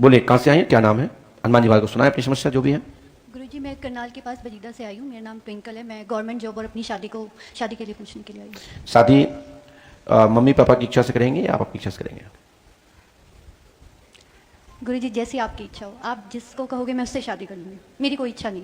बोले कहाँ से आए हैं, क्या नाम है? हनुमान जी महाराज को सुनाए अपनी समस्या जो भी है। गुरुजी, मैं करनाल के पास बजीदा से आई हूँ। मेरा नाम ट्विंकल है। मैं गवर्नमेंट जॉब और अपनी शादी के लिए पूछने के लिए आई हूँ। शादी मम्मी पापा की इच्छा से करेंगे या आप अपनी इच्छा से करेंगे? गुरुजी, जैसी आपकी इच्छा हो, आप जिसको कहोगे मैं उससे शादी कर लूँगी। मेरी कोई इच्छा नहीं।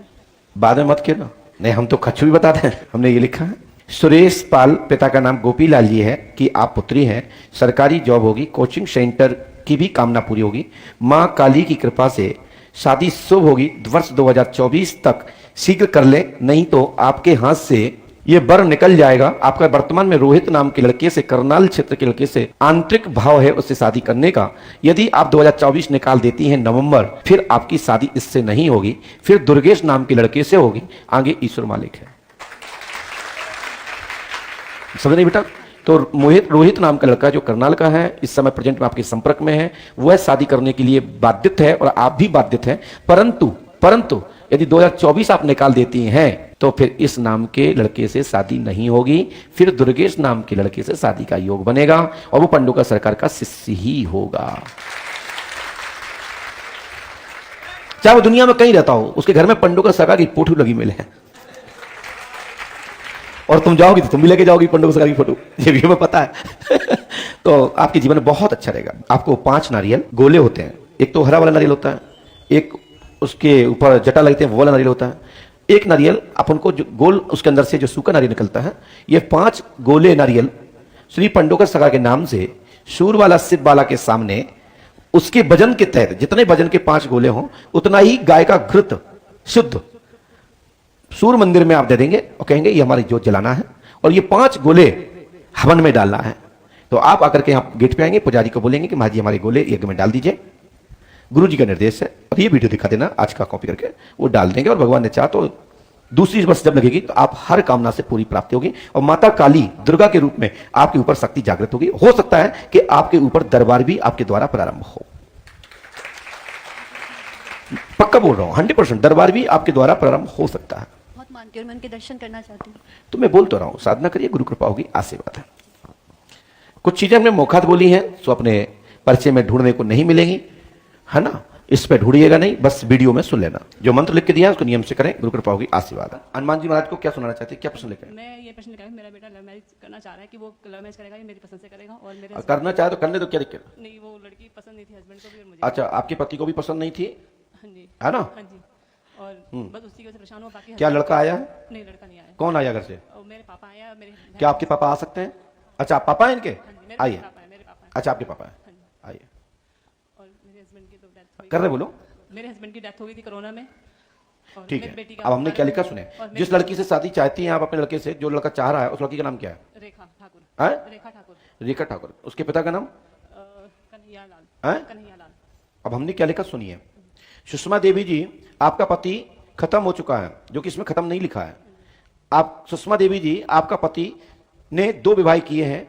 बाद में मत कहना, नहीं हम तो खच्चू भी बताते हैं, हमने ये लिखा है। सुरेश पाल, पिता का नाम गोपी लाल जी है, कि आप पुत्री हैं, सरकारी जॉब होगी, कोचिंग सेंटर की भी कामना पूरी होगी, माँ काली की कृपा से शादी शुभ होगी, वर्ष 2024 तक शीघ्र कर ले, नहीं तो आपके हाथ से ये वर निकल जाएगा। आपका वर्तमान में रोहित नाम के लड़के से, करनाल क्षेत्र के लड़के से आंतरिक भाव है उससे शादी करने का। यदि आप 2024 निकाल देती हैं नवंबर, फिर आपकी शादी इससे नहीं होगी, फिर दुर्गेश नाम के लड़के से होगी। आगे ईश्वर मालिक है। समझ नहीं बेटा? तो रोहित नाम का लड़का जो करनाल का है, इस समय प्रेजेंट में आपके संपर्क में है, वह शादी करने के लिए बाधित है और आप भी बाधित हैं। परंतु यदि 2024 आप निकाल देती हैं तो फिर इस नाम के लड़के से शादी नहीं होगी, फिर दुर्गेश नाम के लड़के से शादी का योग बनेगा और वो पंडुका सरकार का शिष्य ही होगा। चाहे वो दुनिया में कहीं रहता हो, उसके घर में पंडुका सरकार की फोटो लगी मिले है, और तुम जाओगी तो तुम भी लेके जाओगी पंडुका सरकार की फोटो, ये भी हमें पता है। तो आपके जीवन में बहुत अच्छा रहेगा। आपको 5 नारियल गोले होते हैं, एक तो हरा वाला नारियल होता है, एक उसके ऊपर जटा लगते हैं वो वाला नारियल होता है, एक नारियल अपन को जो गोल उसके अंदर से जो सूखा नारियल निकलता है। ये 5 गोले नारियल श्री पंडुका सरकार के नाम से सूर वाला शिव बाला के सामने, उसके वजन के तहत जितने वजन के 5 गोले हों उतना ही गाय का घृत शुद्ध सूर मंदिर में आप दे देंगे और कहेंगे ये हमारी जोत जलाना है और ये 5 गोले हवन में डालना है। तो आप आकर के यहाँ गेट पे आएंगे, पुजारी को बोलेंगे कि महाराज हमारे गोले यज्ञ में डाल दीजिए, गुरु जी का निर्देश है, और ये वीडियो दिखा देना आज का कॉपी करके, वो डाल देंगे। और भगवान ने चाहा तो दूसरी वर्ष जब लगेगी तो आप हर कामना से पूरी प्राप्ति होगी और माता काली दुर्गा के रूप में आपके ऊपर शक्ति जागृत होगी। हो सकता है कि आपके ऊपर दरबार भी आपके द्वारा प्रारंभ हो। पक्का बोल रहा हूं, 100% दरबार भी आपके द्वारा प्रारंभ हो सकता है। बहुत मानती हूँ, मैं उनके दर्शन करना चाहती हूँ। तो मैं बोल तो रहा हूं, साधना करिए, गुरु कृपा होगी, आशीर्वाद है। कुछ चीजें हमने मौखात बोली हैं सो अपने परिचय में ढूंढने को नहीं मिलेंगी, है ना? इस पे ढूंढिएगा नहीं, बस वीडियो में सुन लेना। जो मंत्र लिख के दिया है उसको नियम से करें, गुरु कृपा होगी, आशीर्वाद है। हनुमान जी महाराज को क्या सुनाना चाहते हैं, क्या प्रश्न लेकर? मैं ये प्रश्न करूँ, मेरा बेटा लव मैरिज करना चाह रहा है कि वो लव मैरिज करेगा या मेरी पसंद से करेगा, और मेरे करना चाहे तो करने, तो क्या दिक्कत? नहीं, वो लड़की पसंद नहीं थी हस्बैंड को भी और मुझे। अच्छा, आपके पति को भी पसंद नहीं थी, हाँ जी, है ना? हाँ जी, और बस उसी की वजह से परेशान हुआ। बाकी क्या लड़का आया है? नहीं, लड़का नहीं आया। कौन आया घर से? और मेरे पापा आया, मेरे क्या आपके पापा आ सकते हैं? अच्छा, आप पापा हैं इनके? हाँ जी, मेरे आइए। पापा है, मेरे पापा है। अच्छा, आपके पापा हैं, हाँ जी, आइए। और मेरे हस्बैंड की तो डेथ हुई। कर रहे बोलो। मेरे हस्बैंड की डेथ हो गई थी कोरोना में। और ठीक मेरी है, बेटी का अब हमने क्या लिखा सुने। और मेरी जिस लड़की से शादी चाहती हैं आप अपने लड़के से, जो लड़का चाह रहा है, उस लड़की का नाम क्या है? रेखा ठाकुर। हैं? रेखा ठाकुर। रेखा ठाकुर। उसके पिता का नाम? कन्हैया लाल। हैं? कन्हैया लाल। अब हमने क्या लिखा सुनिए। सुषमा देवी जी, आपका पति खत्म हो चुका है, जो कि इसमें खत्म नहीं लिखा है। आप सुषमा देवी जी, आपका पति ने 2 विवाह किए हैं,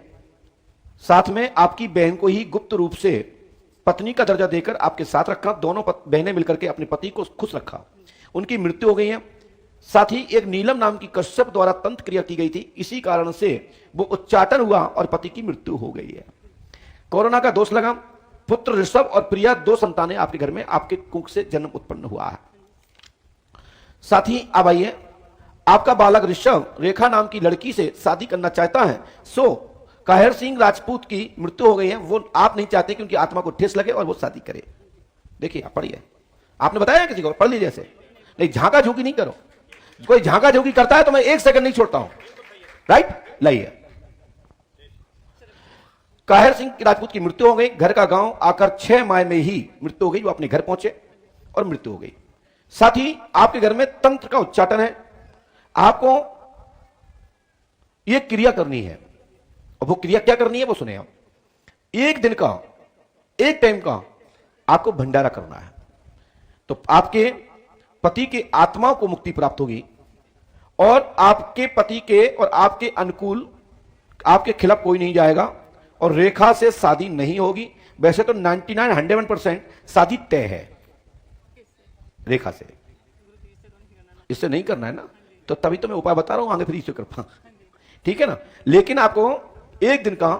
साथ में आपकी बहन को ही गुप्त रूप से पत्नी का दर्जा देकर आपके साथ रखा। दोनों बहनें मिलकर के अपने पति को खुश रखा। उनकी मृत्यु हो गई है। साथ ही एक नीलम नाम की कश्यप द्वारा तंत्र क्रिया की गई थी, इसी कारण से वो उच्चाटन हुआ और पति की मृत्यु हो गई है। कोरोना का दोष लगा। पुत्र ऋषभ और प्रिया 2 संतानें आपके घर में आपके कुंख से जन्म उत्पन्न हुआ है। साथ ही अब आइए, आपका बालक ऋषभ रेखा नाम की लड़की से शादी करना चाहता है। सो काहिर सिंह राजपूत की मृत्यु हो गई है। वो आप नहीं चाहते कि उनकी आत्मा को ठेस लगे और वो शादी करे। देखिए, आप पढ़िए, आपने बताया किसी को, पढ़ लीजिए ऐसे, नहीं झांका झूकी नहीं करो। कोई झांका झूकी करता है तो मैं 1 सेकंड नहीं छोड़ता हूं, राइट? लाइए, काहिर सिंह राजपूत की मृत्यु हो गई। घर का गांव आकर 6 माह में ही मृत्यु हो गई। वो अपने घर पहुंचे और मृत्यु हो गई। साथ ही आपके घर में तंत्र का उच्चाटन है। आपको यह क्रिया करनी है, और वो क्रिया क्या करनी है वो सुने आप। 1 दिन का, 1 टाइम का आपको भंडारा करना है, तो आपके पति के आत्मा को मुक्ति प्राप्त होगी और आपके पति के और आपके अनुकूल, आपके खिलाफ कोई नहीं जाएगा और रेखा से शादी नहीं होगी। वैसे तो 99 101% शादी तय है रेखा से, इससे नहीं करना है ना, तो तभी तो मैं उपाय बता रहा हूं, आगे फिर इससे कर पाऊं, ठीक है ना? लेकिन आपको 1 दिन का,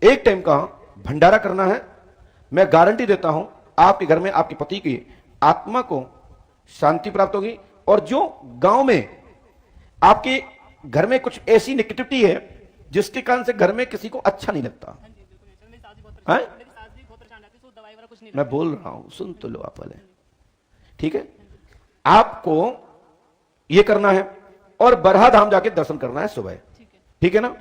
1 टाइम का भंडारा करना है। मैं गारंटी देता हूं आपके घर में आपके पति की आत्मा को शांति प्राप्त होगी। और जो गांव में आपके घर में कुछ ऐसी नेगेटिविटी है जिसके कारण से घर में किसी को अच्छा नहीं लगता, हाँ जी बिल्कुल नहीं सर, मेरी सास भी बहुत हैं? परेशान, मेरी सास भी बहुत परेशान रहती है, उसको दवाई वगैरह कुछ नहीं मैं बोल रहा हूं, सुन तो लो आप पहले, ठीक है। आपको ये करना है और बरहा धाम जाके दर्शन करना है सुबह, ठीक है ना।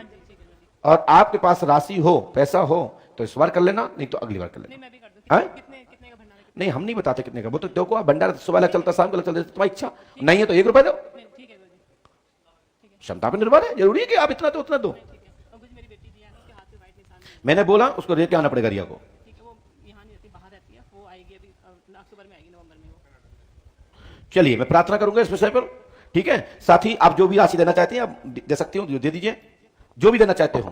और आपके पास राशि हो, पैसा हो तो इस बार कर लेना, नहीं तो अगली बार कर नहीं लेना। मैं भी कर दूं। हैं? कितने कितने का भंडारा नहीं हम नहीं बताते कितने का, वो तो देखो आप भंडारा सुबह अलग चलता, शाम को अलग चलता, तुम्हारी इच्छा नहीं है तो 1 रुपए दो, नहीं ठीक है गुरुजी, क्षमता पर निर्भर है, जरूरी है कि आप इतना दो उतना दो। ठीक है। और गुरुजी मेरी बेटी भी है, उसके हाथ पे वाइट निशान है, मैंने बोला उसको लेके आना पड़ेगा रिया को। ठीक है। वो यहाँ नहीं रहती, बाहर रहती है, वो आएगी अभी अक्टूबर में आएगी, नवंबर में वो। चलिए मैं प्रार्थना करूंगा इस विषय पर, ठीक है। साथ ही आप जो भी राशि देना चाहते हैं आप दे सकते हो, दे दीजिए जो भी देना चाहते हो,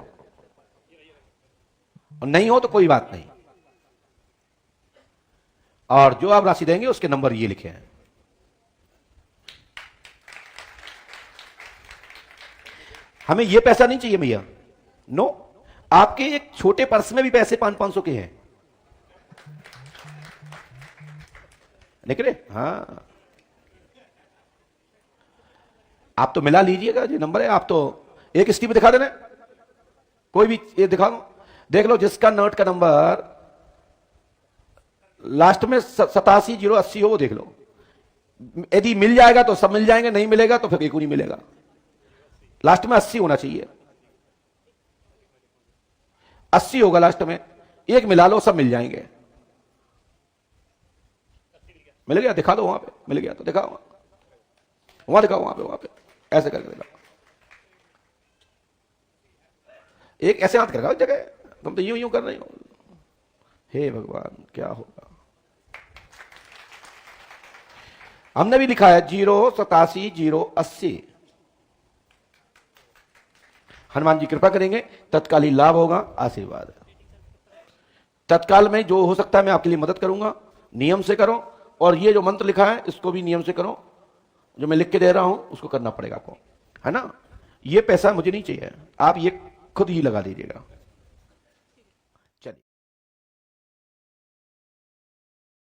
और नहीं हो तो कोई बात नहीं। और जो आप राशि देंगे उसके नंबर ये लिखे हैं। हमें ये पैसा नहीं चाहिए भैया, नो। आपके एक छोटे पर्स में भी पैसे 500-500 के हैं, निकले। हाँ आप तो मिला लीजिएगा, जो नंबर है आप तो एक स्टीप दिखा देना, कोई भी ये दिखा दो, देख लो जिसका नोट का नंबर लास्ट में 87-080 हो वो देख लो। यदि मिल जाएगा तो सब मिल जाएंगे, नहीं मिलेगा तो फिर एक नहीं मिलेगा। लास्ट में 80 होना चाहिए, 80 होगा लास्ट में, एक मिला लो सब मिल जाएंगे। मिल गया, दिखा दो वहां पे, मिल गया तो दिखाओ, वहां दिखाओ, वहां पे ऐसे करके दिखाओ। एक ऐसे हाथ करेगा जगह, तुम तो यूं यूं कर रही हो। हे भगवान क्या होगा। हमने भी लिखा है 087-080। हनुमान जी कृपा करेंगे, तत्काल ही लाभ होगा, आशीर्वाद है। तत्काल में जो हो सकता है मैं आपके लिए मदद करूंगा, नियम से करो। और ये जो मंत्र लिखा है इसको भी नियम से करो, जो मैं लिख के दे रहा हूं उसको करना पड़ेगा आपको, है ना। ये पैसा मुझे नहीं चाहिए, आप ये खुद ही लगा दीजिएगा।